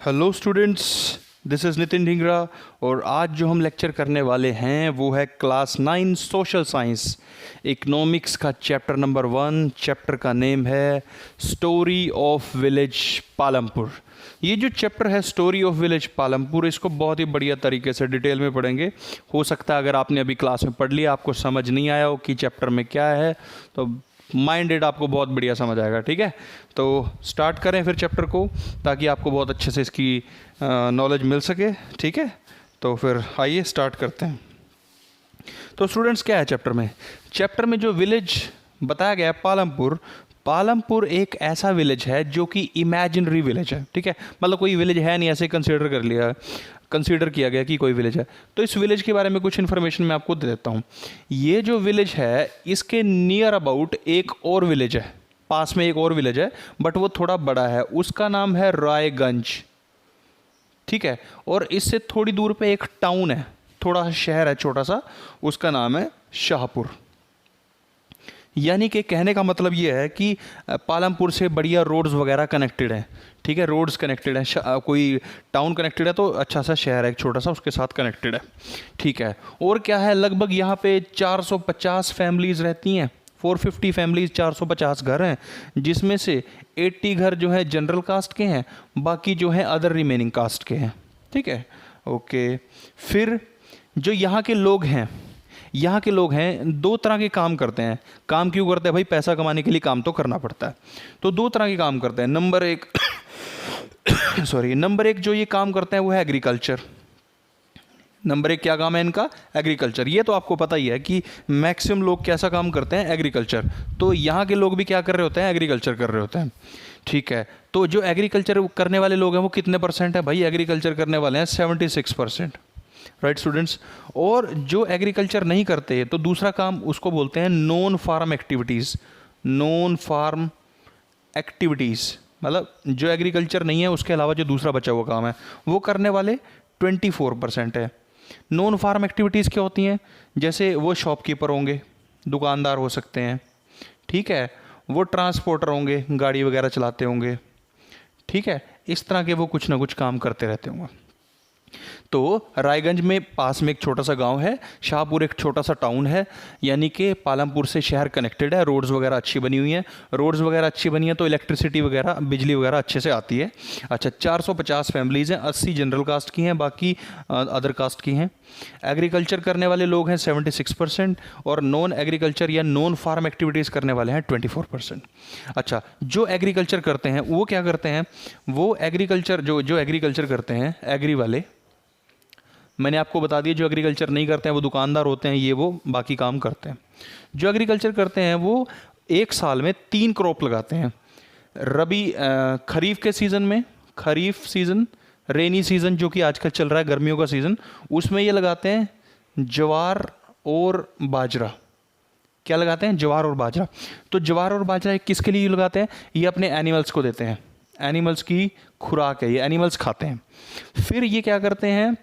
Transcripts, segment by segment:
Hello students, this is Nitin Dhingra और आज जो हम लेक्चर करने वाले हैं वो है क्लास 9 सोशल साइंस इकोनॉमिक्स का चैप्टर नंबर 1। चैप्टर का नेम है स्टोरी ऑफ विलेज पालमपुर। ये जो चैप्टर है स्टोरी ऑफ विलेज पालमपुर, इसको बहुत ही बढ़िया तरीके से डिटेल में पढ़ेंगे। हो सकता है अगर आपने अभी क्लास में पढ़ लिया, आपको समझ नहीं आया हो कि चैप्टर में क्या है, तो माइंडेड आपको बहुत बढ़िया समझ आएगा। ठीक है, तो स्टार्ट करें फिर चैप्टर को, ताकि आपको बहुत अच्छे से इसकी नॉलेज मिल सके। ठीक है, तो फिर आइए स्टार्ट करते हैं। तो स्टूडेंट्स, क्या है चैप्टर में? चैप्टर में जो विलेज बताया गया है पालमपुर, पालमपुर एक ऐसा विलेज है जो कि इमेजिनरी विलेज है। ठीक है, मतलब कोई विलेज है नहीं, ऐसे कंसीडर किया गया कि कोई विलेज है। तो इस विलेज के बारे में कुछ इन्फॉर्मेशन मैं आपको दे देता हूँ। ये जो विलेज है, इसके नियर अबाउट एक और विलेज है, पास में एक और विलेज है, बट वो थोड़ा बड़ा है, उसका नाम है रायगंज। ठीक है, और इससे थोड़ी दूर पे एक टाउन है, थोड़ा सा शहर है छोटा सा, उसका नाम है शाहपुर। यानी कि कहने का मतलब ये है कि पालमपुर से बढ़िया रोड्स वगैरह कनेक्टेड हैं। ठीक है, रोड्स कनेक्टेड हैं, कोई टाउन कनेक्टेड है तो अच्छा सा शहर है एक छोटा सा, उसके साथ कनेक्टेड है। ठीक है, और क्या है, लगभग यहाँ पे 450 फैमिलीज़ रहती हैं, 450 फैमिलीज़, 450 घर हैं, जिसमें से 80 घर जो है जनरल कास्ट के हैं, बाकी जो है अदर रिमेनिंग कास्ट के हैं। ठीक है, ओके। फिर जो यहाँ के लोग हैं, दो तरह के काम करते हैं। काम क्यों करते हैं भाई? पैसा कमाने के लिए काम तो करना पड़ता है। तो दो तरह के काम करते हैं। नंबर एक जो ये काम करते हैं वो है एग्रीकल्चर। नंबर एक क्या काम है इनका? एग्रीकल्चर। ये तो आपको पता ही है कि मैक्सिमम लोग कैसा काम करते हैं? एग्रीकल्चर। तो यहाँ के लोग भी क्या कर रहे होते हैं? एग्रीकल्चर कर रहे होते हैं। ठीक है, तो जो एग्रीकल्चर करने वाले लोग हैं वो कितने परसेंट है भाई? एग्रीकल्चर करने वाले हैं 76%। Right students. और जो एग्रीकल्चर नहीं करते, तो दूसरा काम उसको बोलते हैं non farm activities. Non farm activities मतलब जो एग्रीकल्चर नहीं है उसके अलावा जो दूसरा बचा हुआ काम है वो करने वाले 24% है। नॉन फार्म एक्टिविटीज़ क्या होती हैं? जैसे वो शॉपकीपर होंगे, दुकानदार हो सकते हैं। ठीक है, वो ट्रांसपोर्टर होंगे, गाड़ी वगैरह चलाते होंगे। ठीक है, इस तरह के वो कुछ ना कुछ काम करते रहते होंगे। तो रायगंज में पास में एक छोटा सा गांव है, शाहपुर एक छोटा सा टाउन है, यानी कि पालमपुर से शहर कनेक्टेड है। रोड्स वगैरह अच्छी बनी हुई हैं। रोड्स वगैरह अच्छी बनी है तो इलेक्ट्रिसिटी वगैरह, बिजली वगैरह अच्छे से आती है। अच्छा, 450 फैमिलीज़ हैं, 80 जनरल कास्ट की हैं, बाकी अदर कास्ट की हैं। एग्रीकल्चर करने वाले लोग हैं 76%, और नॉन एग्रीकल्चर या नॉन फार्म एक्टिविटीज़ करने वाले हैं 24%। अच्छा, जो एग्रीकल्चर करते हैं वो क्या करते हैं? वो एग्रीकल्चर जो एग्रीकल्चर करते हैं, एग्री वाले, मैंने आपको बता दिया। जो एग्रीकल्चर नहीं करते हैं वो दुकानदार होते हैं, ये वो बाकी काम करते हैं। जो एग्रीकल्चर करते हैं वो एक साल में 3 क्रॉप लगाते हैं। खरीफ के सीज़न में, खरीफ सीज़न, रेनी सीज़न जो कि आजकल चल रहा है, गर्मियों का सीज़न, उसमें ये लगाते हैं ज्वार और बाजरा। क्या लगाते हैं? ज्वार और बाजरा। तो ज्वार और बाजरा किसके लिए लगाते हैं? ये अपने एनिमल्स को देते हैं, एनिमल्स की खुराक है, ये एनिमल्स खाते हैं। फिर ये क्या करते हैं,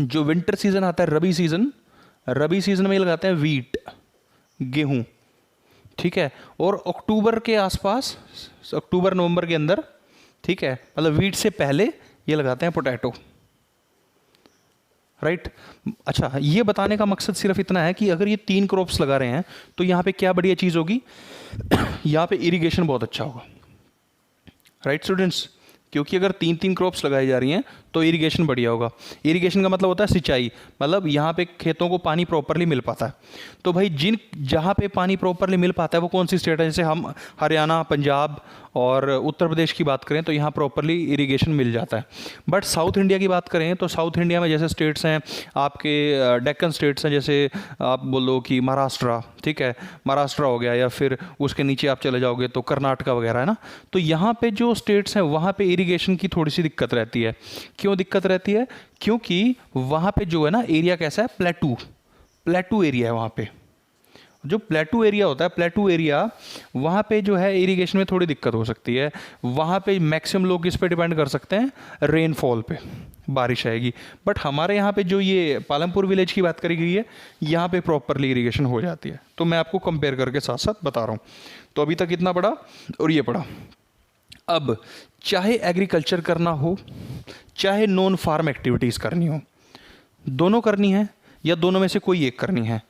जो विंटर सीजन आता है, रबी सीजन में लगाते हैं वीट, गेहूं। ठीक है, और अक्टूबर के आसपास, अक्टूबर नवंबर के अंदर, ठीक है, मतलब वीट से पहले ये लगाते हैं पोटैटो। राइट। अच्छा, ये बताने का मकसद सिर्फ इतना है कि अगर ये 3 क्रॉप्स लगा रहे हैं तो यहाँ पे क्या बढ़िया चीज़ होगी? यहाँ पे इरिगेशन बहुत अच्छा होगा। राइट स्टूडेंट्स, क्योंकि अगर 3 क्रॉप्स लगाई जा रही हैं तो इरिगेशन बढ़िया होगा। इरिगेशन का मतलब होता है सिंचाई, मतलब यहाँ पे खेतों को पानी प्रॉपरली मिल पाता है। तो भाई जहाँ पे पानी प्रॉपरली मिल पाता है वो कौन सी स्टेट है? जैसे हम हरियाणा, पंजाब और उत्तर प्रदेश की बात करें तो यहाँ प्रॉपरली इरिगेशन मिल जाता है। बट साउथ इंडिया की बात करें तो साउथ इंडिया में जैसे स्टेट्स हैं आपके, डेक्कन स्टेट्स हैं, जैसे आप बोलो कि महाराष्ट्र, ठीक है, महाराष्ट्र हो गया, या फिर उसके नीचे आप चले जाओगे तो कर्नाटका वगैरह है ना। तो यहाँ पे जो स्टेट्स हैं वहाँ पे इरिगेशन की थोड़ी सी दिक्कत रहती है। क्यों दिक्कत रहती है? क्योंकि वहाँ पे जो है ना, एरिया कैसा है? प्लेटू एरिया है वहाँ पे। जो प्लेटू एरिया होता है, प्लेटू एरिया, वहाँ पे जो है इरिगेशन में थोड़ी दिक्कत हो सकती है। वहाँ पे मैक्सिमम लोग किस पे डिपेंड कर सकते हैं? रेनफॉल पे, बारिश आएगी। बट हमारे यहाँ पे जो ये पालमपुर विलेज की बात करी गई है, यहाँ पे प्रॉपरली इरिगेशन हो जाती है। तो मैं आपको कंपेयर करके साथ साथ बता रहा हूँ। तो अभी तक इतना पढ़ा और ये पढ़ा। अब चाहे एग्रीकल्चर करना हो, चाहे नॉन फार्म एक्टिविटीज़ करनी हो, दोनों करनी है या दोनों में से कोई एक करनी है,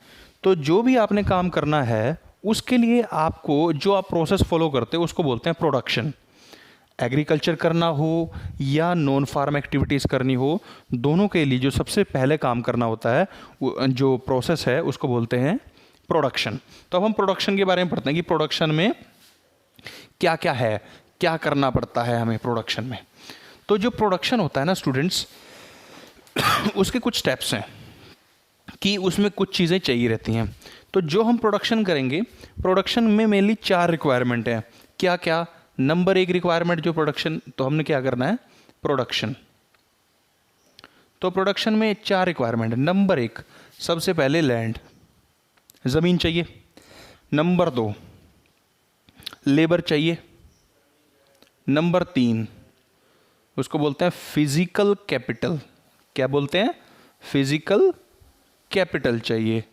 तो जो भी आपने काम करना है उसके लिए आपको जो आप प्रोसेस फॉलो करते हो उसको बोलते हैं प्रोडक्शन। एग्रीकल्चर करना हो या नॉन फार्म एक्टिविटीज़ करनी हो, दोनों के लिए जो सबसे पहले काम करना होता है, जो प्रोसेस है, उसको बोलते हैं प्रोडक्शन। तो अब हम प्रोडक्शन के बारे में पढ़ते हैं कि प्रोडक्शन में क्या क्या है, क्या करना पड़ता है हमें प्रोडक्शन में। तो जो प्रोडक्शन होता है ना स्टूडेंट्स, उसके कुछ स्टेप्स हैं कि उसमें कुछ चीज़ें चाहिए रहती हैं। तो जो हम प्रोडक्शन करेंगे, प्रोडक्शन में मेनली 4 रिक्वायरमेंट हैं। क्या क्या? नंबर 1 रिक्वायरमेंट जो प्रोडक्शन, तो हमने क्या करना है? प्रोडक्शन। तो प्रोडक्शन में 4 रिक्वायरमेंट है। नंबर 1, सबसे पहले लैंड, ज़मीन चाहिए। नंबर 2, लेबर चाहिए। नंबर 3, उसको बोलते हैं फिजिकल कैपिटल। क्या बोलते हैं? फिजिकल कैपिटल चाहिए।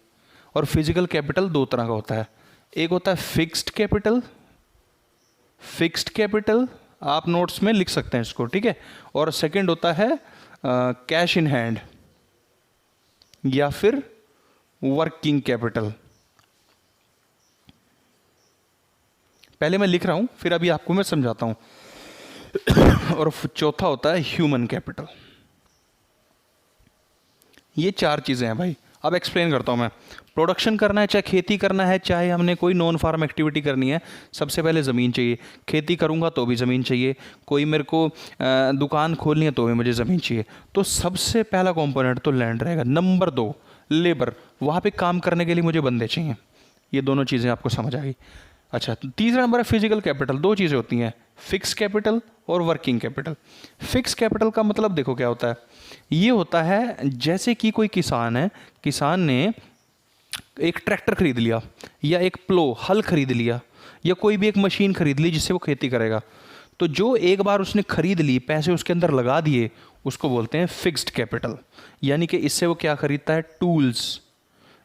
और फिजिकल कैपिटल 2 तरह का होता है। एक होता है फिक्स्ड कैपिटल, फिक्स्ड कैपिटल आप नोट्स में लिख सकते हैं इसको, ठीक है। और सेकंड होता है कैश इन हैंड या फिर वर्किंग कैपिटल। पहले मैं लिख रहा हूं, फिर अभी आपको मैं समझाता हूं। और चौथा होता है ह्यूमन कैपिटल। ये 4 चीजें हैं भाई। अब एक्सप्लेन करता हूं मैं। प्रोडक्शन करना है, चाहे खेती करना है, चाहे हमने कोई नॉन फार्म एक्टिविटी करनी है, सबसे पहले ज़मीन चाहिए। खेती करूंगा तो भी ज़मीन चाहिए, कोई मेरे को दुकान खोलनी है तो भी मुझे ज़मीन चाहिए। तो सबसे पहला कंपोनेंट तो लैंड रहेगा। नंबर 2, लेबर, वहाँ पे काम करने के लिए मुझे बंदे चाहिए। ये दोनों चीज़ें आपको समझ आ गई। अच्छा, तीसरा नंबर है फिजिकल कैपिटल। 2 चीज़ें होती हैं, फिक्स कैपिटल और वर्किंग कैपिटल। फिक्स कैपिटल का मतलब देखो क्या होता है। ये होता है जैसे कि कोई किसान है, किसान ने एक ट्रैक्टर खरीद लिया या एक प्लो हल खरीद लिया या कोई भी एक मशीन खरीद ली जिससे वो खेती करेगा। तो जो एक बार उसने खरीद ली, पैसे उसके अंदर लगा दिए, उसको बोलते हैं फिक्स्ड कैपिटल। यानी कि इससे वो क्या खरीदता है? टूल्स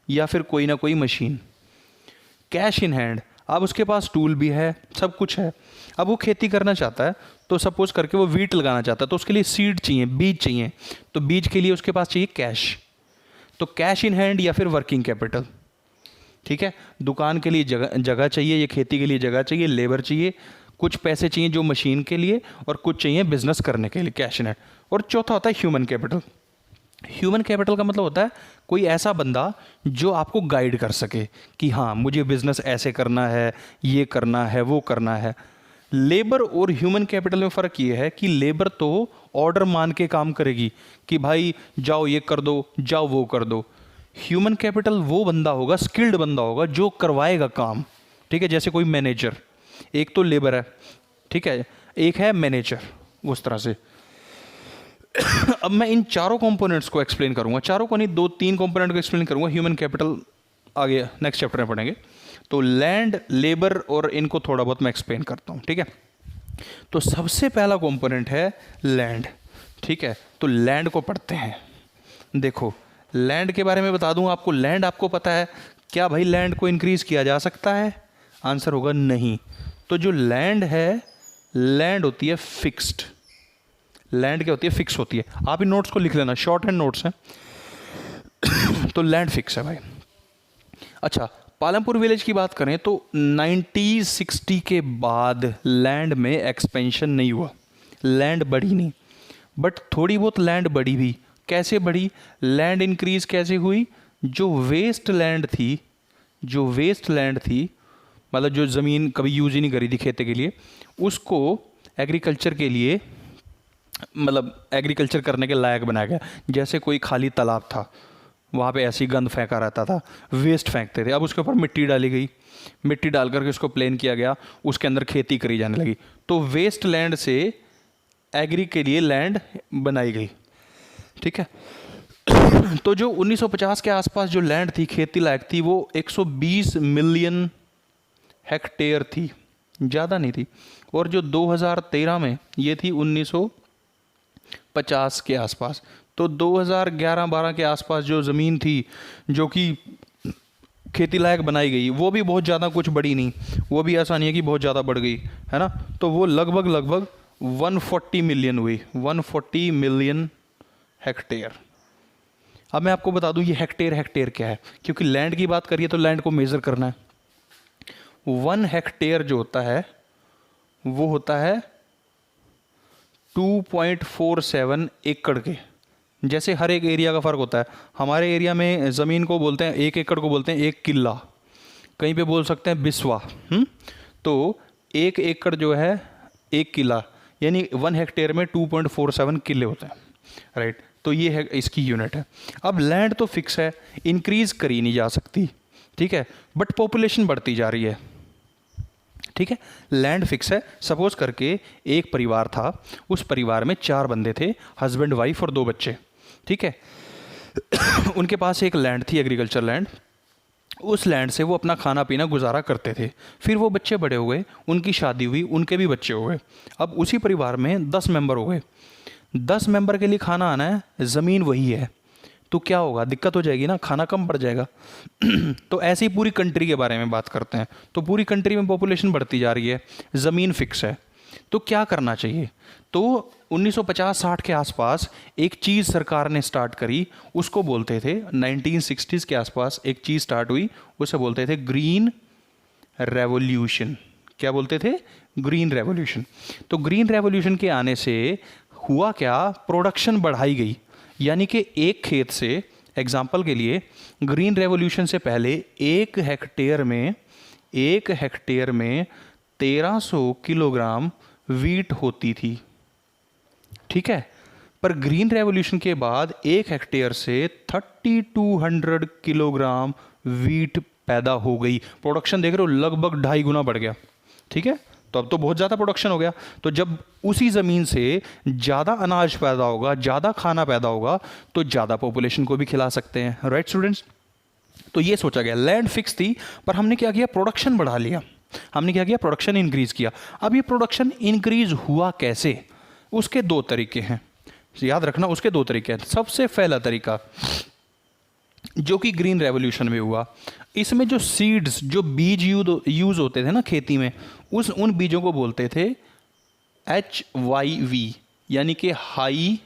या फिर कोई ना कोई मशीन। कैश इन हैंड, अब उसके पास टूल भी है, सब कुछ है, अब वो खेती करना चाहता है। तो सपोज करके वो वीट लगाना चाहता है, तो उसके लिए सीड चाहिए, बीज चाहिए। तो बीज के लिए उसके पास चाहिए कैश। तो कैश इन हैंड या फिर वर्किंग कैपिटल, ठीक है। दुकान के लिए जगह चाहिए, ये खेती के लिए जगह चाहिए, लेबर चाहिए, कुछ पैसे चाहिए जो मशीन के लिए, और कुछ चाहिए बिजनेस करने के लिए, कैश इन हैंड। और चौथा होता है ह्यूमन कैपिटल। ह्यूमन कैपिटल का मतलब होता है कोई ऐसा बंदा जो आपको गाइड कर सके कि हाँ मुझे बिजनेस ऐसे करना है, ये करना है, वो करना है। लेबर और ह्यूमन कैपिटल में फ़र्क ये है कि लेबर तो ऑर्डर मान के काम करेगी कि भाई जाओ ये कर दो, जाओ वो कर दो। ह्यूमन कैपिटल वो बंदा होगा, स्किल्ड बंदा होगा जो करवाएगा काम, ठीक है। जैसे कोई मैनेजर, एक तो लेबर है, ठीक है, एक है मैनेजर, उस तरह से। अब मैं इन चारों कंपोनेंट्स को एक्सप्लेन करूंगा, चारों को नहीं, 2-3 कंपोनेंट को एक्सप्लेन करूंगा। ह्यूमन कैपिटल आगे नेक्स्ट चैप्टर में पढ़ेंगे। तो लैंड, लेबर और इनको थोड़ा बहुत मैं एक्सप्लेन करता हूं, ठीक है। तो सबसे पहला कंपोनेंट है लैंड, ठीक है। तो लैंड को पढ़ते हैं। देखो लैंड के बारे में बता दूं आपको। लैंड आपको पता है क्या भाई? लैंड को इंक्रीज किया जा सकता है? आंसर होगा नहीं। तो जो लैंड है, लैंड होती है फिक्स्ड। लैंड क्या होती है? फिक्स होती है। आप इन नोट्स को लिख लेना, शॉर्ट हैंड नोट्स हैं। तो लैंड फिक्स है भाई। अच्छा, पालमपुर विलेज की बात करें तो 1960 के बाद लैंड में एक्सपेंशन नहीं हुआ, लैंड बढ़ी नहीं, बट थोड़ी बहुत लैंड बढ़ी भी। कैसे बढ़ी? लैंड इंक्रीज कैसे हुई? जो वेस्ट लैंड थी, जो वेस्ट लैंड थी, मतलब जो ज़मीन कभी यूज ही नहीं करी थी खेती के लिए, उसको एग्रीकल्चर के लिए, मतलब एग्रीकल्चर करने के लायक बनाया गया। जैसे कोई खाली तालाब था, वहाँ पे ऐसी गंद फेंका रहता था, वेस्ट फेंकते थे, अब उसके ऊपर मिट्टी डाली गई, मिट्टी डाल करके उसको प्लेन किया गया, उसके अंदर खेती करी जाने लगी। तो वेस्ट लैंड से एग्री के लिए लैंड बनाई गई, ठीक है। तो जो 1950 के आसपास जो लैंड थी खेती लायक थी, वो 120 मिलियन हेक्टेयर थी, ज़्यादा नहीं थी। और जो 2013 में ये थी 1950 के आसपास। तो 2011-12 के आसपास जो ज़मीन थी, जो कि खेती लायक बनाई गई, वो भी बहुत ज़्यादा कुछ बड़ी नहीं, वो भी ऐसा नहीं है कि बहुत ज़्यादा बढ़ गई, है ना। तो वो लगभग 140 मिलियन हुई, 140 मिलियन हेक्टेयर। अब मैं आपको बता दूं ये हेक्टेयर क्या है, क्योंकि लैंड की बात करिए तो लैंड को मेज़र करना है। 1 हेक्टेयर जो होता है वो होता है 2.47 एकड़ के। जैसे हर एक एरिया का फ़र्क होता है, हमारे एरिया में ज़मीन को बोलते हैं 1 एकड़ को बोलते हैं 1 किला, कहीं पे बोल सकते हैं बिस्वा। तो 1 एकड़ जो है 1 किला, यानी 1 हेक्टेयर में 2.47 किले होते हैं, राइट। तो ये है इसकी यूनिट है। अब लैंड तो फिक्स है, इंक्रीज करी नहीं जा सकती, ठीक है, बट पॉपुलेशन बढ़ती जा रही है, ठीक है। लैंड फिक्स है। सपोज करके एक परिवार था, उस परिवार में 4 बंदे थे, हस्बैंड वाइफ और 2 बच्चे, ठीक है। उनके पास एक लैंड थी, एग्रीकल्चर लैंड। उस लैंड से वो अपना खाना पीना गुजारा करते थे। फिर वो बच्चे बड़े हुए, उनकी शादी हुई, उनके भी बच्चे हुए। अब उसी परिवार में 10 मेंबर हो गए। 10 मेंबर के लिए खाना आना है, ज़मीन वही है, तो क्या होगा, दिक्कत हो जाएगी ना, खाना कम पड़ जाएगा। तो ऐसे ही पूरी कंट्री के बारे में बात करते हैं, तो पूरी कंट्री में पॉपुलेशन बढ़ती जा रही है, ज़मीन फिक्स है, तो क्या करना चाहिए। तो 1950-60 के आसपास एक चीज़ सरकार ने स्टार्ट करी, उसको बोलते थे 1960s के आसपास एक चीज़ स्टार्ट हुई, उसे बोलते थे ग्रीन रेवोल्यूशन। क्या बोलते थे? Green revolution. तो ग्रीन रेवोल्यूशन के आने से हुआ क्या, प्रोडक्शन बढ़ाई गई। यानी कि एक खेत से, एग्जाम्पल के लिए, ग्रीन रेवोल्यूशन से पहले 1 हेक्टेयर में 1300 किलोग्राम वीट होती थी, ठीक है। पर ग्रीन रेवोल्यूशन के बाद 1 हेक्टेयर से 3200 किलोग्राम वीट पैदा हो गई। प्रोडक्शन देख रहे हो, लगभग 2.5 गुना बढ़ गया, ठीक है। तो अब तो बहुत ज़्यादा प्रोडक्शन हो गया। तो जब उसी ज़मीन से ज़्यादा अनाज पैदा होगा, ज़्यादा खाना पैदा होगा, तो ज़्यादा पॉपुलेशन को भी खिला सकते हैं, राइट स्टूडेंट्स। तो ये सोचा गया, लैंड फिक्स थी, पर हमने क्या किया, प्रोडक्शन बढ़ा लिया। हमने क्या किया, प्रोडक्शन इंक्रीज किया। अब ये प्रोडक्शन इंक्रीज हुआ कैसे, उसके 2 तरीके हैं, याद रखना, उसके 2 तरीके हैं। सबसे पहला तरीका जो कि ग्रीन रेवोल्यूशन में हुआ, इसमें जो सीड्स, जो बीज यूज होते थे ना खेती में, उन बीजों को बोलते थे HYV, यानी कि high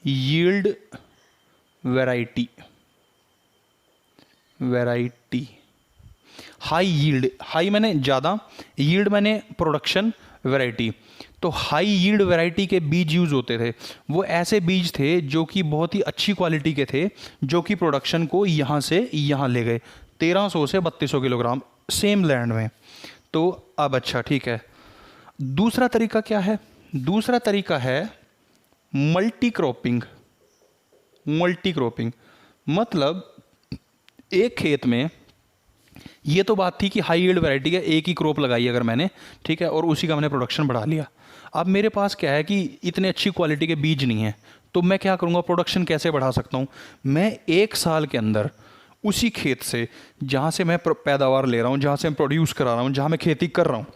yield variety. High yield, high मैंने ज़्यादा, यील्ड मैंने प्रोडक्शन, वैरायटी। तो हाई यील्ड वैरायटी के बीज यूज होते थे। वो ऐसे बीज थे जो कि बहुत ही अच्छी क्वालिटी के थे, जो कि प्रोडक्शन को यहाँ से यहाँ ले गए, 1300 से 3200 किलोग्राम सेम लैंड में। तो अब अच्छा, ठीक है। दूसरा तरीका क्या है? दूसरा तरीका है मल्टी क्रॉपिंग। मतलब एक खेत में, ये तो बात थी कि हाई यील्ड वैरायटी का एक ही क्रॉप लगाई अगर मैंने, ठीक है, और उसी का मैंने प्रोडक्शन बढ़ा लिया। अब मेरे पास क्या है कि इतने अच्छी क्वालिटी के बीज नहीं है, तो मैं क्या करूँगा, प्रोडक्शन कैसे बढ़ा सकता हूँ? मैं 1 साल के अंदर उसी खेत से, जहाँ से मैं पैदावार ले रहा हूँ, जहाँ से मैं प्रोड्यूस करा रहा हूँ, जहाँ मैं खेती कर रहा हूँ,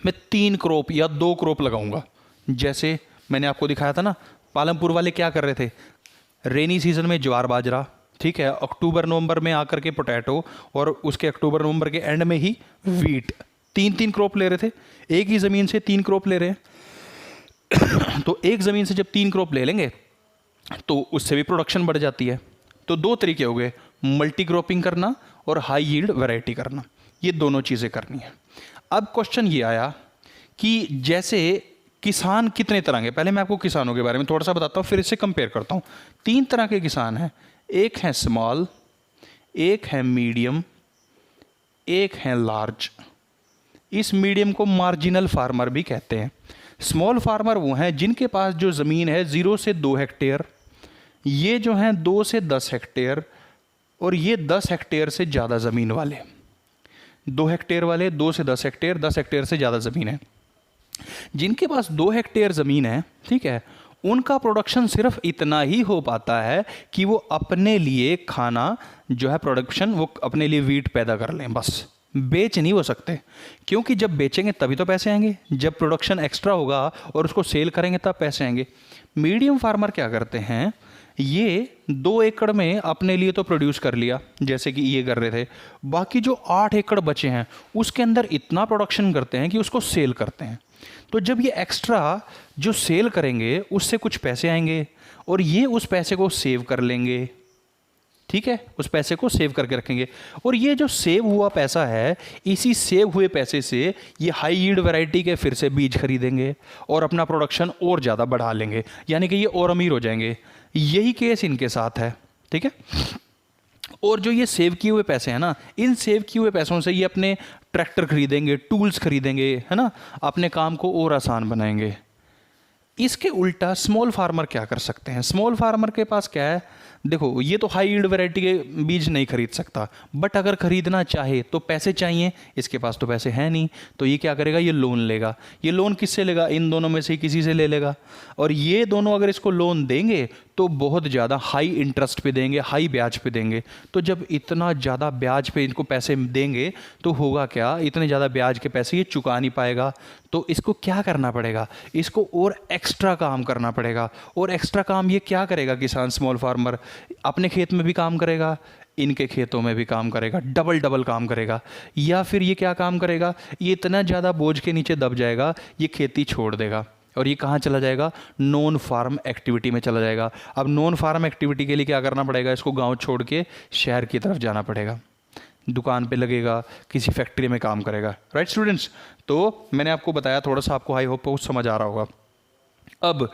मैं 3 क्रॉप या 2 क्रॉप लगाऊंगा। जैसे मैंने आपको दिखाया था ना, पालमपुर वाले क्या कर रहे थे, रेनी सीजन में ज्वार बाजरा, ठीक है, अक्टूबर नवंबर में आकर के पोटैटो, और उसके अक्टूबर नवंबर के एंड में ही वीट। 3-3 क्रॉप ले रहे थे, एक ही ज़मीन से 3 क्रॉप ले रहे हैं। तो एक ज़मीन से जब 3 क्रॉप ले लेंगे तो उससे भी प्रोडक्शन बढ़ जाती है। तो 2 तरीके हो गए, मल्टी क्रॉपिंग करना और हाई यील्ड वैरायटी करना, ये दोनों चीज़ें करनी है। अब क्वेश्चन ये आया कि जैसे किसान कितने तरह के, पहले मैं आपको किसानों के बारे में थोड़ा सा बताता हूँ, फिर इससे कंपेयर करता हूँ। 3 तरह के किसान हैं, एक है स्मॉल, एक है मीडियम, एक है लार्ज। इस मीडियम को मार्जिनल फार्मर भी कहते हैं। स्मॉल फार्मर वो हैं जिनके पास जो ज़मीन है 0 से 2 हेक्टेयर, ये जो हैं 2 से 10 हेक्टेयर, और ये 10 हेक्टेयर से ज़्यादा ज़मीन वाले। 2 हेक्टेयर वाले, 2 से 10 हेक्टेयर, 10 हेक्टेयर से ज़्यादा ज़मीन है। जिनके पास 2 हेक्टेयर ज़मीन है, ठीक है, उनका प्रोडक्शन सिर्फ इतना ही हो पाता है कि वो अपने लिए खाना जो है, प्रोडक्शन, वो अपने लिए वीट पैदा कर लें, बस। बेच नहीं हो सकते, क्योंकि जब बेचेंगे तभी तो पैसे आएंगे, जब प्रोडक्शन एक्स्ट्रा होगा और उसको सेल करेंगे तब पैसे आएंगे। मीडियम फार्मर क्या करते हैं, ये 2 एकड़ में अपने लिए तो प्रोड्यूस कर लिया जैसे कि ये कर रहे थे, बाकी जो 8 एकड़ बचे हैं उसके अंदर इतना प्रोडक्शन करते हैं कि उसको सेल करते हैं। तो जब ये एक्स्ट्रा जो सेल करेंगे उससे कुछ पैसे आएंगे और ये उस पैसे को सेव कर लेंगे, ठीक है, उस पैसे को सेव करके रखेंगे। और ये जो सेव हुआ पैसा है, इसी सेव हुए पैसे से ये हाई यील्ड वैरायटी के फिर से बीज खरीदेंगे और अपना प्रोडक्शन और ज़्यादा बढ़ा लेंगे, यानी कि ये और अमीर हो जाएंगे। यही केस इनके साथ है, ठीक है। और जो ये सेव किए हुए पैसे हैं ना, इन सेव किए हुए पैसों से ये अपने ट्रैक्टर खरीदेंगे, टूल्स खरीदेंगे, है ना, अपने काम को और आसान बनाएंगे। इसके उल्टा स्मॉल फार्मर क्या कर सकते हैं? स्मॉल फार्मर के पास क्या है, देखो ये तो हाई यील्ड वैरायटी के बीज नहीं खरीद सकता, बट अगर खरीदना चाहे तो पैसे चाहिए, इसके पास तो पैसे हैं नहीं, तो ये क्या करेगा, ये लोन लेगा। ये लोन किससे लेगा? इन दोनों में से किसी से ले लेगा। और ये दोनों अगर इसको लोन देंगे तो बहुत ज़्यादा हाई इंटरेस्ट पे देंगे, हाई ब्याज पे देंगे। तो जब इतना ज़्यादा ब्याज पे इनको पैसे देंगे तो होगा क्या, इतने ज़्यादा ब्याज के पैसे ये चुका नहीं पाएगा। तो इसको क्या करना पड़ेगा, इसको और एक्स्ट्रा काम करना पड़ेगा। और एक्स्ट्रा काम ये क्या करेगा किसान, स्मॉल फार्मर? अपने खेत में भी काम करेगा, इनके खेतों में भी काम करेगा, डबल डबल काम करेगा। या फिर ये क्या काम करेगा, ये इतना ज़्यादा बोझ के नीचे दब जाएगा, ये खेती छोड़ देगा और ये कहाँ चला जाएगा, नॉन फार्म एक्टिविटी में चला जाएगा। अब नॉन फार्म एक्टिविटी के लिए क्या करना पड़ेगा, इसको गांव छोड़ के शहर की तरफ जाना पड़ेगा, दुकान पे लगेगा, किसी फैक्ट्री में काम करेगा। राइट स्टूडेंट्स, तो मैंने आपको बताया, थोड़ा सा आपको हाई होप समझ आ रहा होगा। अब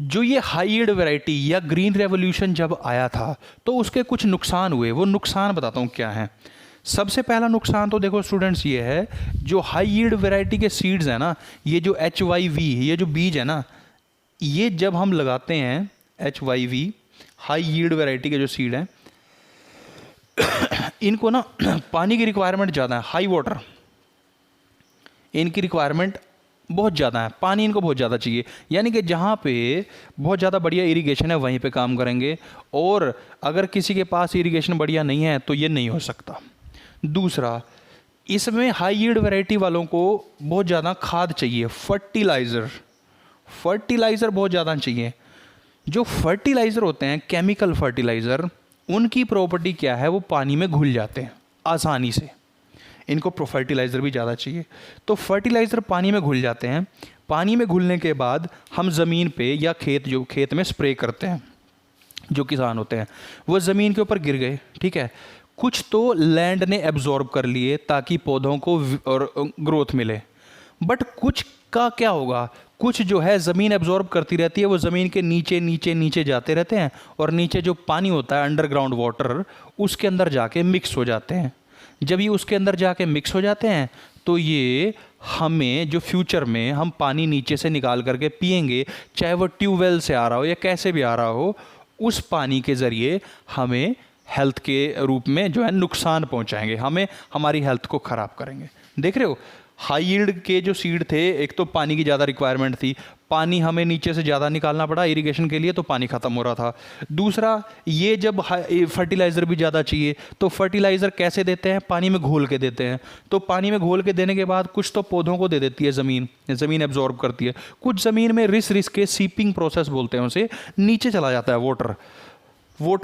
जो ये हाई यील्ड वैरायटी या ग्रीन रेवोल्यूशन जब आया था तो उसके कुछ नुकसान हुए, वो नुकसान बताता हूँ क्या है। सबसे पहला नुकसान तो देखो स्टूडेंट्स ये है, जो हाई यील्ड वैरायटी के सीड्स हैं ना, ये जो HYV, ये जो बीज है ना, ये जब हम लगाते हैं HYV हाई यील्ड वैरायटी के जो सीड हैं, इनको ना पानी की रिक्वायरमेंट ज़्यादा है, हाई वाटर, इनकी रिक्वायरमेंट बहुत ज़्यादा है, पानी इनको बहुत ज़्यादा चाहिए। यानी कि जहाँ पे बहुत ज़्यादा बढ़िया इरिगेशन है वहीं पे काम करेंगे, और अगर किसी के पास इरिगेशन बढ़िया नहीं है तो ये नहीं हो सकता। दूसरा, इसमें हाई यील्ड वैरायटी वालों को बहुत ज़्यादा खाद चाहिए, फर्टिलाइज़र बहुत ज़्यादा चाहिए। जो फर्टिलाइज़र होते हैं, केमिकल फर्टिलाइज़र, उनकी प्रॉपर्टी क्या है, वो पानी में घुल जाते हैं आसानी से। इनको फर्टिलाइज़र भी ज़्यादा चाहिए, तो फर्टिलाइज़र पानी में घुल जाते हैं। पानी में घुलने के बाद हम ज़मीन पे या खेत में स्प्रे करते हैं, जो किसान होते हैं वो ज़मीन के ऊपर गिर गए, ठीक है, कुछ तो लैंड ने एब्जॉर्ब कर लिए ताकि पौधों को और ग्रोथ मिले, बट कुछ का क्या होगा, कुछ जो है ज़मीन एब्जॉर्ब करती रहती है, वो ज़मीन के नीचे नीचे नीचे जाते रहते हैं, और नीचे जो पानी होता है, अंडरग्राउंड वाटर, उसके अंदर जाके मिक्स हो जाते हैं। जब ये उसके अंदर जाके मिक्स हो जाते हैं तो ये हमें जो फ्यूचर में हम पानी नीचे से निकाल करके पिएंगे, चाहे वो ट्यूबवेल से आ रहा हो या कैसे भी आ रहा हो, उस पानी के ज़रिए हमें हेल्थ के रूप में जो है नुकसान पहुंचाएंगे, हमें हमारी हेल्थ को ख़राब करेंगे। देख रहे हो, हाई यील्ड के जो सीड थे, एक तो पानी की ज़्यादा रिक्वायरमेंट थी, पानी हमें नीचे से ज़्यादा निकालना पड़ा इरिगेशन के लिए, तो पानी ख़त्म हो रहा था। दूसरा, ये जब फर्टिलाइज़र भी ज़्यादा चाहिए, तो फर्टिलाइज़र कैसे देते हैं, पानी में घोल के देते हैं। तो पानी में घोल के देने के बाद कुछ तो पौधों को दे देती है ज़मीन एब्जॉर्ब करती है, कुछ ज़मीन में रिस के सीपिंग प्रोसेस बोलते हैं उसे, नीचे चला जाता है, वाटर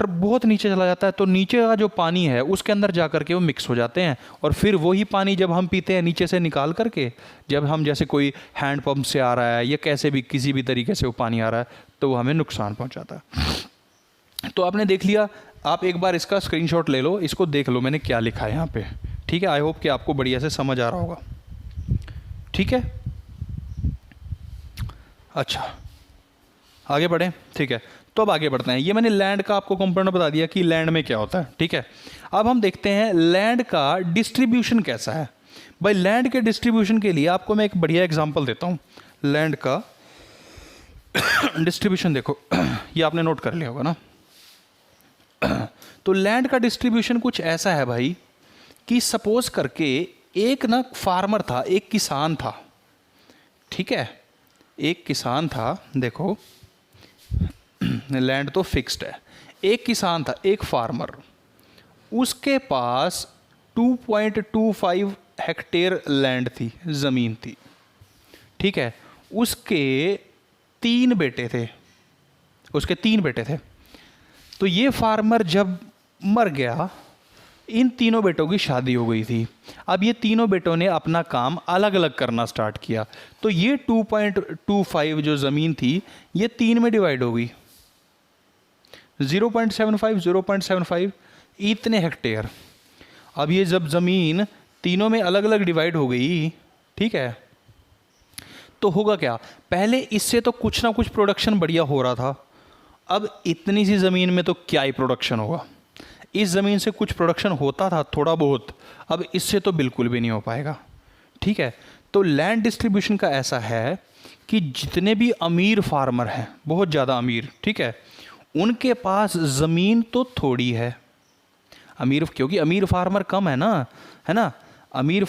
बहुत नीचे चला जाता है, तो नीचे का जो पानी है उसके अंदर जा करके वो मिक्स हो जाते हैं, और फिर वही पानी जब हम पीते हैं नीचे से निकाल करके, जब हम जैसे कोई हैंड पंप से आ रहा है या कैसे भी किसी भी तरीके से वो पानी आ रहा है, तो वो हमें नुकसान पहुंचाता है। तो आपने देख लिया, आप एक बार इसका स्क्रीनशॉट ले लो, इसको देख लो मैंने क्या लिखा है यहाँ पे, ठीक है। आई होप कि आपको बढ़िया से समझ आ रहा होगा, ठीक है। अच्छा, आगे बढ़ें, ठीक है। तो अब आगे बढ़ते हैं। ये मैंने लैंड का आपको कंपोनेंट बता दिया कि लैंड में क्या होता है, ठीक है। अब हम देखते हैं लैंड का डिस्ट्रीब्यूशन कैसा है। भाई लैंड के डिस्ट्रीब्यूशन के लिए आपको मैं एक बढ़िया एग्जांपल देता हूँ। लैंड का डिस्ट्रीब्यूशन देखो, ये आपने नोट कर लिया होगा ना। तो लैंड का डिस्ट्रीब्यूशन कुछ ऐसा है भाई कि सपोज करके एक ना फार्मर था, एक किसान था, ठीक है, एक किसान था, देखो लैंड तो फिक्स्ड है, एक किसान था, एक फार्मर, उसके पास 2.25 हेक्टेयर लैंड थी, ज़मीन थी, ठीक है। उसके 3 बेटे थे, तो ये फार्मर जब मर गया, इन तीनों बेटों की शादी हो गई थी। अब ये तीनों बेटों ने अपना काम अलग अलग करना स्टार्ट किया। तो ये 2.25 जो ज़मीन थी ये 3 में डिवाइड हो गई, 0.75 0.75 इतने हेक्टेयर। अब ये जब ज़मीन तीनों में अलग अलग डिवाइड हो गई, ठीक है, तो होगा क्या, पहले इससे तो कुछ ना कुछ प्रोडक्शन बढ़िया हो रहा था। अब इतनी सी ज़मीन में तो क्या ही प्रोडक्शन होगा। इस ज़मीन से कुछ प्रोडक्शन होता था थोड़ा बहुत, अब इससे तो बिल्कुल भी नहीं हो पाएगा, ठीक है। तो लैंड डिस्ट्रीब्यूशन का ऐसा है कि जितने भी अमीर फार्मर हैं, बहुत ज़्यादा अमीर, ठीक है, उनके पास ज़मीन तो थोड़ी है। अमीर, क्योंकि अमीर फार्मर कम है ना, है ना, अमीर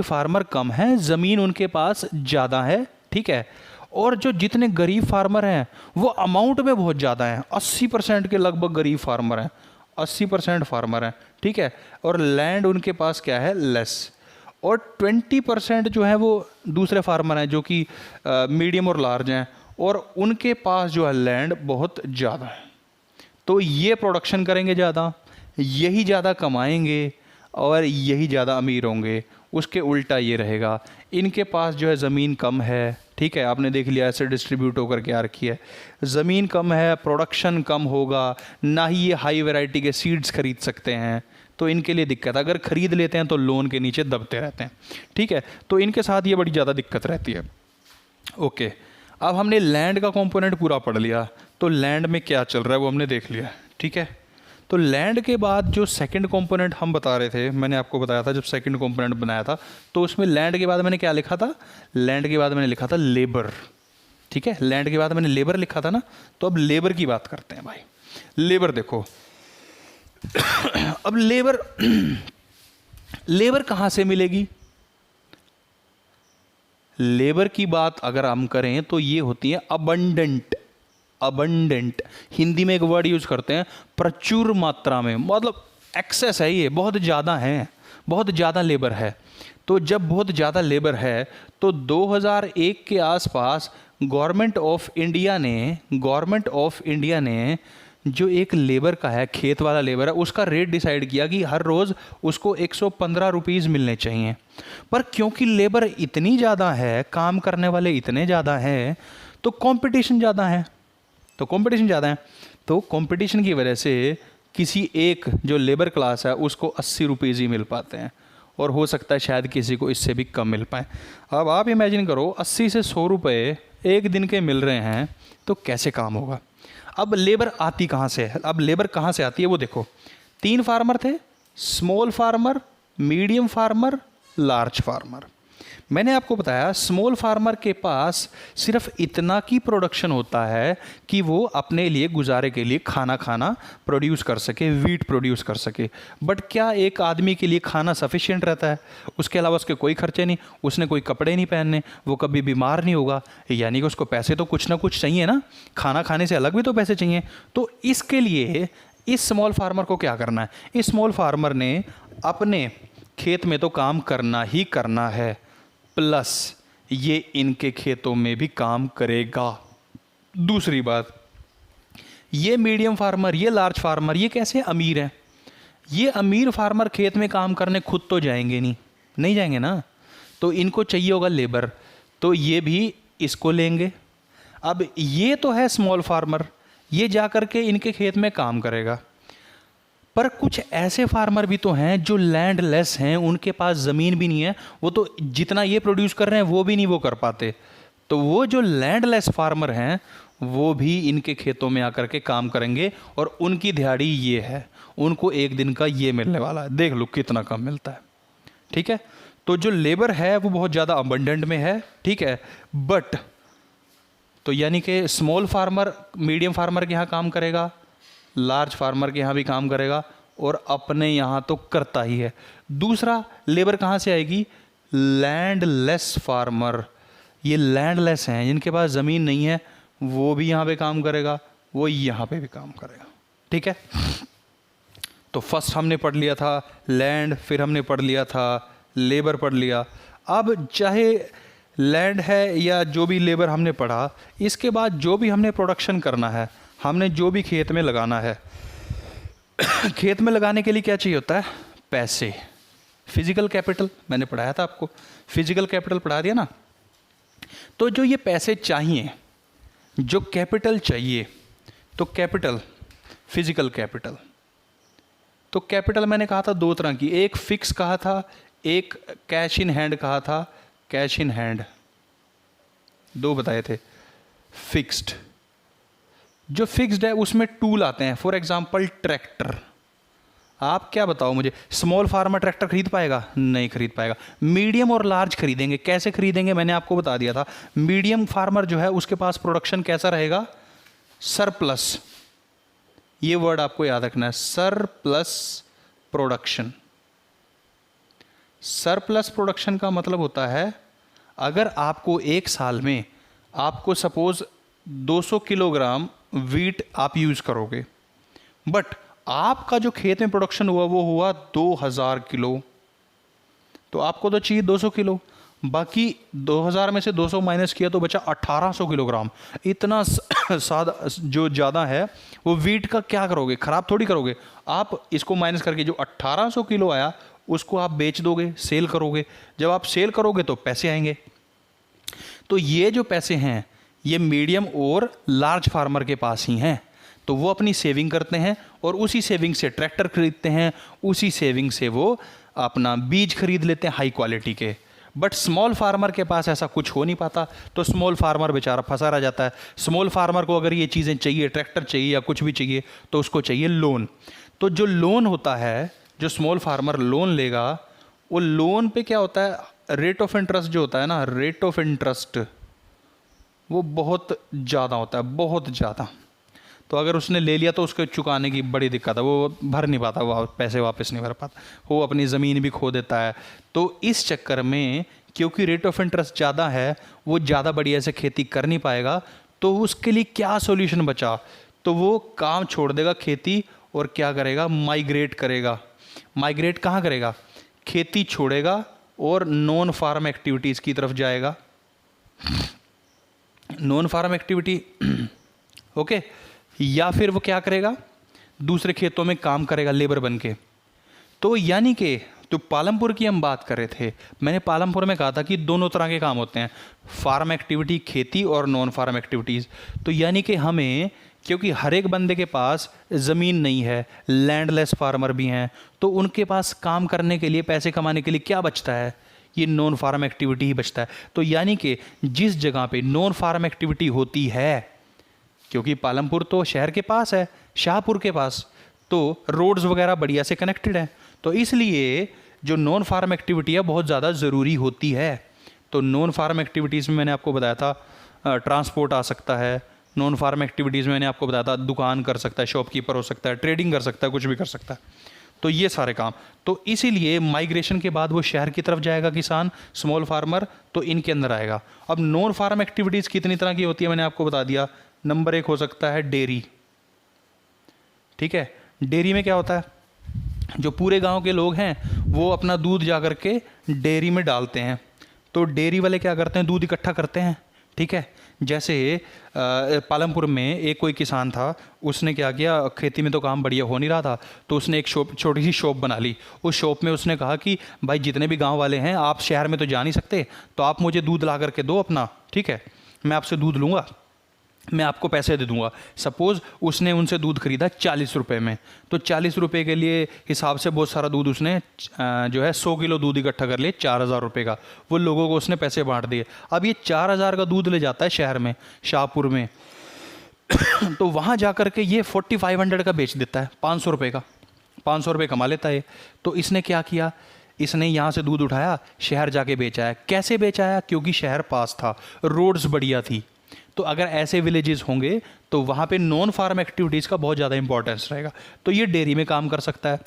फार्मर कम है, ज़मीन उनके पास ज़्यादा है, ठीक है। और जो जितने गरीब फार्मर हैं वो अमाउंट में बहुत ज़्यादा हैं, 80% के लगभग गरीब फार्मर हैं, 80% फार्मर हैं, ठीक है। और लैंड उनके पास क्या है, लेस। और 20% जो है वो दूसरे फार्मर हैं जो कि मीडियम और लार्ज हैं, और उनके पास जो है लैंड बहुत ज़्यादा है। तो ये प्रोडक्शन करेंगे ज़्यादा, यही ज़्यादा कमाएंगे और यही ज़्यादा अमीर होंगे। उसके उल्टा ये रहेगा, इनके पास जो है ज़मीन कम है, ठीक है, आपने देख लिया ऐसे डिस्ट्रीब्यूट होकर के आ रखी है, ज़मीन कम है, प्रोडक्शन कम होगा, ना ही ये हाई वैरायटी के सीड्स खरीद सकते हैं, तो इनके लिए दिक्कत है। अगर ख़रीद लेते हैं तो लोन के नीचे दबते रहते हैं, ठीक है। तो इनके साथ ये बड़ी ज़्यादा दिक्कत रहती है। ओके, अब हमने लैंड का कंपोनेंट पूरा पढ़ लिया, तो लैंड में क्या चल रहा है वो हमने देख लिया, ठीक है। तो लैंड के बाद जो सेकंड कंपोनेंट हम बता रहे थे, मैंने आपको बताया था जब सेकंड कंपोनेंट बनाया था, तो उसमें लैंड के बाद मैंने क्या लिखा था, लैंड के बाद मैंने लिखा था लेबर, ठीक है। लैंड के बाद मैंने लेबर लिखा था ना, तो अब लेबर की बात करते हैं भाई। लेबर देखो अब लेबर कहाँ से मिलेगी। लेबर की बात अगर हम करें तो ये होती है अबंडेंट। हिंदी में एक वर्ड यूज करते हैं, प्रचुर मात्रा में, मतलब एक्सेस है, ये बहुत ज़्यादा है, बहुत ज़्यादा लेबर है। तो जब बहुत ज़्यादा लेबर है तो 2001 के आसपास गवर्नमेंट ऑफ इंडिया ने जो एक लेबर का है, खेत वाला लेबर है, उसका रेट डिसाइड किया कि हर रोज़ उसको 115 रुपीज़ मिलने चाहिए। पर क्योंकि लेबर इतनी ज़्यादा है, काम करने वाले इतने ज़्यादा हैं, तो कंपटीशन ज़्यादा है, तो कंपटीशन की वजह से किसी एक जो लेबर क्लास है उसको 80 रुपीज़ ही मिल पाते हैं, और हो सकता है शायद किसी को इससे भी कम मिल पाए। अब आप इमेजिन करो 80 से 100 रुपये एक दिन के मिल रहे हैं, तो कैसे काम होगा। अब लेबर आती कहाँ से है, अब लेबर कहाँ से आती है वो देखो। 3 फार्मर थे, small farmer, medium farmer, large farmer. मैंने आपको बताया स्मॉल फार्मर के पास सिर्फ इतना की प्रोडक्शन होता है कि वो अपने लिए गुजारे के लिए खाना प्रोड्यूस कर सके, वीट प्रोड्यूस कर सके। बट क्या एक आदमी के लिए खाना सफिशिएंट रहता है? उसके अलावा उसके कोई खर्चे नहीं, उसने कोई कपड़े नहीं पहनने, वो कभी बीमार नहीं होगा, यानी कि उसको पैसे तो कुछ ना कुछ चाहिए ना, खाना खाने से अलग भी तो पैसे चाहिए। तो इसके लिए इस स्मॉल फार्मर को क्या करना है, इस स्मॉल फार्मर ने अपने खेत में तो काम करना ही करना है, प्लस ये इनके खेतों में भी काम करेगा। दूसरी बात, ये मीडियम फार्मर, ये लार्ज फार्मर, ये कैसे अमीर हैं? ये अमीर फार्मर खेत में काम करने खुद तो जाएंगे नहीं जाएंगे ना, तो इनको चाहिए होगा लेबर, तो ये भी इसको लेंगे। अब ये तो है स्मॉल फार्मर, ये जा कर के इनके खेत में काम करेगा। पर कुछ ऐसे फार्मर भी तो हैं जो लैंड लेस हैं, उनके पास ज़मीन भी नहीं है, वो तो जितना ये प्रोड्यूस कर रहे हैं वो भी नहीं वो कर पाते। तो वो जो लैंड लेस फार्मर हैं वो भी इनके खेतों में आकर के काम करेंगे, और उनकी दिहाड़ी ये है, उनको एक दिन का ये मिलने वाला है। देख लो कितना कम मिलता है, ठीक है। तो जो लेबर है वो बहुत ज़्यादा अबंडेंट में है, ठीक है। बट तो यानी कि स्मॉल फार्मर मीडियम फार्मर के यहाँ काम करेगा, लार्ज फार्मर के यहाँ भी काम करेगा, और अपने यहाँ तो करता ही है। दूसरा, लेबर कहाँ से आएगी? लैंड लेस फार्मर, ये लैंड लेस हैं, जिनके पास ज़मीन नहीं है, वो भी यहाँ पे काम करेगा, वो यहाँ पे भी काम करेगा, ठीक है। तो फर्स्ट हमने पढ़ लिया था लैंड, फिर हमने पढ़ लिया था लेबर पढ़ लिया। अब चाहे लैंड है या जो भी लेबर हमने पढ़ा, इसके बाद जो भी हमने प्रोडक्शन करना है, हमने जो भी खेत में लगाना है, खेत में लगाने के लिए क्या चाहिए होता है? पैसे, फिजिकल कैपिटल। मैंने पढ़ाया था आपको, फिजिकल कैपिटल पढ़ा दिया ना। तो जो ये पैसे चाहिए, जो कैपिटल चाहिए, तो कैपिटल, फिजिकल कैपिटल। तो कैपिटल मैंने कहा था दो तरह की, एक फिक्स कहा था, एक कैश इन हैंड कहा था। कैश इन हैंड दो बताए थे। फिक्स्ड, जो फिक्स्ड है उसमें टूल आते हैं, फॉर एग्जांपल ट्रैक्टर। आप क्या बताओ मुझे, स्मॉल फार्मर ट्रैक्टर खरीद पाएगा? नहीं खरीद पाएगा। मीडियम और लार्ज खरीदेंगे। कैसे खरीदेंगे? मैंने आपको बता दिया था। मीडियम फार्मर जो है उसके पास प्रोडक्शन कैसा रहेगा? सरप्लस। ये वर्ड आपको याद रखना है, सरप्लस प्रोडक्शन। सरप्लस प्रोडक्शन का मतलब होता है, अगर आपको एक साल में आपको सपोज 200 किलोग्राम वीट आप यूज करोगे, बट आपका जो खेत में प्रोडक्शन हुआ वो हुआ 2000 किलो, तो आपको तो चाहिए 200 किलो, बाकी 2000 में से 200 माइनस किया तो बचा 1800 किलोग्राम। इतना सादा जो ज़्यादा है वो वीट का क्या करोगे? खराब थोड़ी करोगे। आप इसको माइनस करके जो 1800 किलो आया उसको आप बेच दोगे, सेल करोगे। जब आप सेल करोगे तो पैसे आएंगे। तो ये जो पैसे हैं ये मीडियम और लार्ज फार्मर के पास ही हैं। तो वो अपनी सेविंग करते हैं और उसी सेविंग से ट्रैक्टर खरीदते हैं, उसी सेविंग से वो अपना बीज खरीद लेते हैं हाई क्वालिटी के। बट स्मॉल फार्मर के पास ऐसा कुछ हो नहीं पाता, तो स्मॉल फार्मर बेचारा फंसा रह जाता है। स्मॉल फार्मर को अगर ये चीज़ें चाहिए, ट्रैक्टर चाहिए या कुछ भी चाहिए, तो उसको चाहिए लोन। तो जो लोन होता है, जो स्मॉल फार्मर लोन लेगा, वो लोन पे क्या होता है? रेट ऑफ इंटरेस्ट जो होता है ना, रेट ऑफ इंटरेस्ट वो बहुत ज़्यादा होता है, बहुत ज़्यादा। तो अगर उसने ले लिया तो उसको चुकाने की बड़ी दिक्कत है, वो भर नहीं पाता, वो पैसे वापस नहीं भर पाता, वो अपनी ज़मीन भी खो देता है। तो इस चक्कर में क्योंकि रेट ऑफ इंटरेस्ट ज़्यादा है, वो ज़्यादा बढ़िया से खेती कर नहीं पाएगा। तो उसके लिए क्या सॉल्यूशन बचा? तो वो काम छोड़ देगा खेती और क्या करेगा? माइग्रेट करेगा। माइग्रेट कहाँ करेगा? खेती छोड़ेगा और नॉन फार्म एक्टिविटीज़ की तरफ जाएगा। Non farm activity okay. या फिर वो क्या करेगा? दूसरे खेतों में काम करेगा लेबर बन के। तो यानी कि तो पालमपुर की हम बात कर रहे थे, मैंने पालमपुर में कहा था कि दोनों तरह के काम होते हैं, फार्म एक्टिविटी खेती और नॉन फार्म एक्टिविटीज़। तो यानी कि हमें, क्योंकि हर एक बंदे के पास ज़मीन नहीं है, लैंडलेस फार्मर भी हैं, तो उनके पास काम करने के लिए, पैसे कमाने के लिए क्या बचता है? ये नॉन फार्म एक्टिविटी ही बचता है। तो यानी कि जिस जगह पे नॉन फार्म एक्टिविटी होती है, क्योंकि पालमपुर तो शहर के पास है, शाहपुर के पास, तो रोड्स वगैरह बढ़िया से कनेक्टेड है, तो इसलिए जो नॉन फार्म एक्टिविटी है बहुत ज़्यादा ज़रूरी होती है। तो नॉन फार्म एक्टिविटीज़ में मैंने आपको बताया था ट्रांसपोर्ट आ सकता है, नॉन फार्म एक्टिविटीज़ में मैंने आपको बताया था दुकान कर सकता है, शॉपकीपर हो सकता है, ट्रेडिंग कर सकता है, कुछ भी कर सकता है। तो ये सारे काम, तो इसीलिए माइग्रेशन के बाद वो शहर की तरफ जाएगा किसान, स्मॉल फार्मर, तो इनके अंदर आएगा। अब नॉन फार्म एक्टिविटीज़ कितनी तरह की होती है मैंने आपको बता दिया। नंबर 1 हो सकता है डेयरी। ठीक है, डेयरी में क्या होता है? जो पूरे गांव के लोग हैं वो अपना दूध जा कर के डेयरी में डालते हैं। तो डेयरी वाले क्या करते हैं? दूध इकट्ठा करते हैं। ठीक है, जैसे पालमपुर में एक कोई किसान था, उसने क्या किया, खेती में तो काम बढ़िया हो नहीं रहा था, तो उसने एक शॉप, छोटी सी शॉप बना ली। उस शॉप में उसने कहा कि भाई जितने भी गांव वाले हैं, आप शहर में तो जा नहीं सकते, तो आप मुझे दूध ला करके दो अपना, ठीक है, मैं आपसे दूध लूँगा, मैं आपको पैसे दे दूंगा। सपोज़ उसने उनसे दूध खरीदा 40 रुपये में, तो 40 रुपये के लिए हिसाब से बहुत सारा दूध उसने जो है 100 किलो दूध इकट्ठा कर लिए 4000 रुपये का, वो लोगों को उसने पैसे बांट दिए। अब ये 4000 का दूध ले जाता है शहर में, शाहपुर में तो वहाँ जा कर के ये 4500 का बेच देता है, 500 रुपये का, 500 रुपये कमा लेता है। तो इसने क्या किया? इसने यहाँ से दूध उठाया, शहर जाके बेचा है। कैसे बेचा है? क्योंकि शहर पास था, रोड्स बढ़िया थी। तो अगर ऐसे विलेजेस होंगे तो वहाँ पे नॉन फार्म एक्टिविटीज़ का बहुत ज़्यादा इंपॉर्टेंस रहेगा। तो ये डेयरी में काम कर सकता है।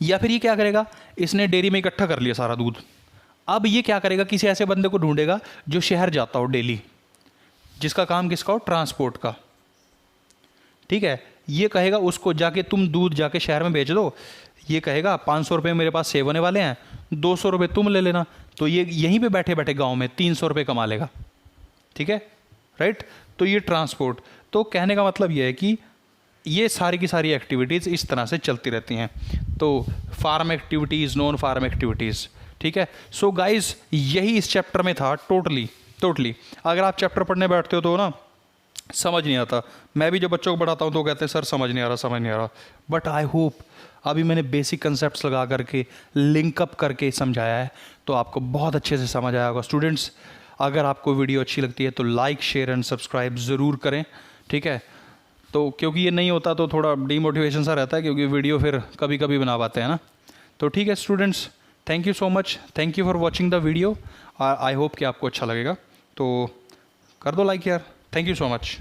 या फिर ये क्या करेगा? इसने डेयरी में इकट्ठा कर लिया सारा दूध, अब ये क्या करेगा? किसी ऐसे बंदे को ढूंढेगा जो शहर जाता हो डेली, जिसका काम किसका हो? ट्रांसपोर्ट का। ठीक है, ये कहेगा उसको जाके तुम दूध जाके शहर में बेच दो। ये कहेगा 500 रुपये मेरे पास सेव होने वाले हैं, 200 रुपये तुम ले लेना। तो ये यहीं पे बैठे बैठे गाँव में 300 रुपये कमा लेगा। ठीक है, राइट। तो ये ट्रांसपोर्ट, तो कहने का मतलब ये है कि ये सारी की सारी एक्टिविटीज़ इस तरह से चलती रहती हैं। तो farm activities, non farm activities, ठीक है। सो गाइस यही इस चैप्टर में था टोटली। अगर आप चैप्टर पढ़ने बैठते हो तो ना समझ नहीं आता। मैं भी जब बच्चों को पढ़ाता हूँ तो कहते हैं सर समझ नहीं आ रहा। बट आई होप अभी मैंने बेसिक कंसेप्ट्स लगा करके लिंकअप करके समझाया है तो आपको बहुत अच्छे से समझ आया होगा। स्टूडेंट्स, अगर आपको वीडियो अच्छी लगती है तो लाइक, शेयर एंड सब्सक्राइब ज़रूर करें, ठीक है। तो क्योंकि ये नहीं होता तो थोड़ा डीमोटिवेशन सा रहता है, क्योंकि वीडियो फिर कभी कभी बना पाते हैं ना। तो ठीक है students, thank you so much, thank you for watching the video. I hope कि आपको अच्छा लगेगा, तो कर दो लाइक यार। Thank you so much.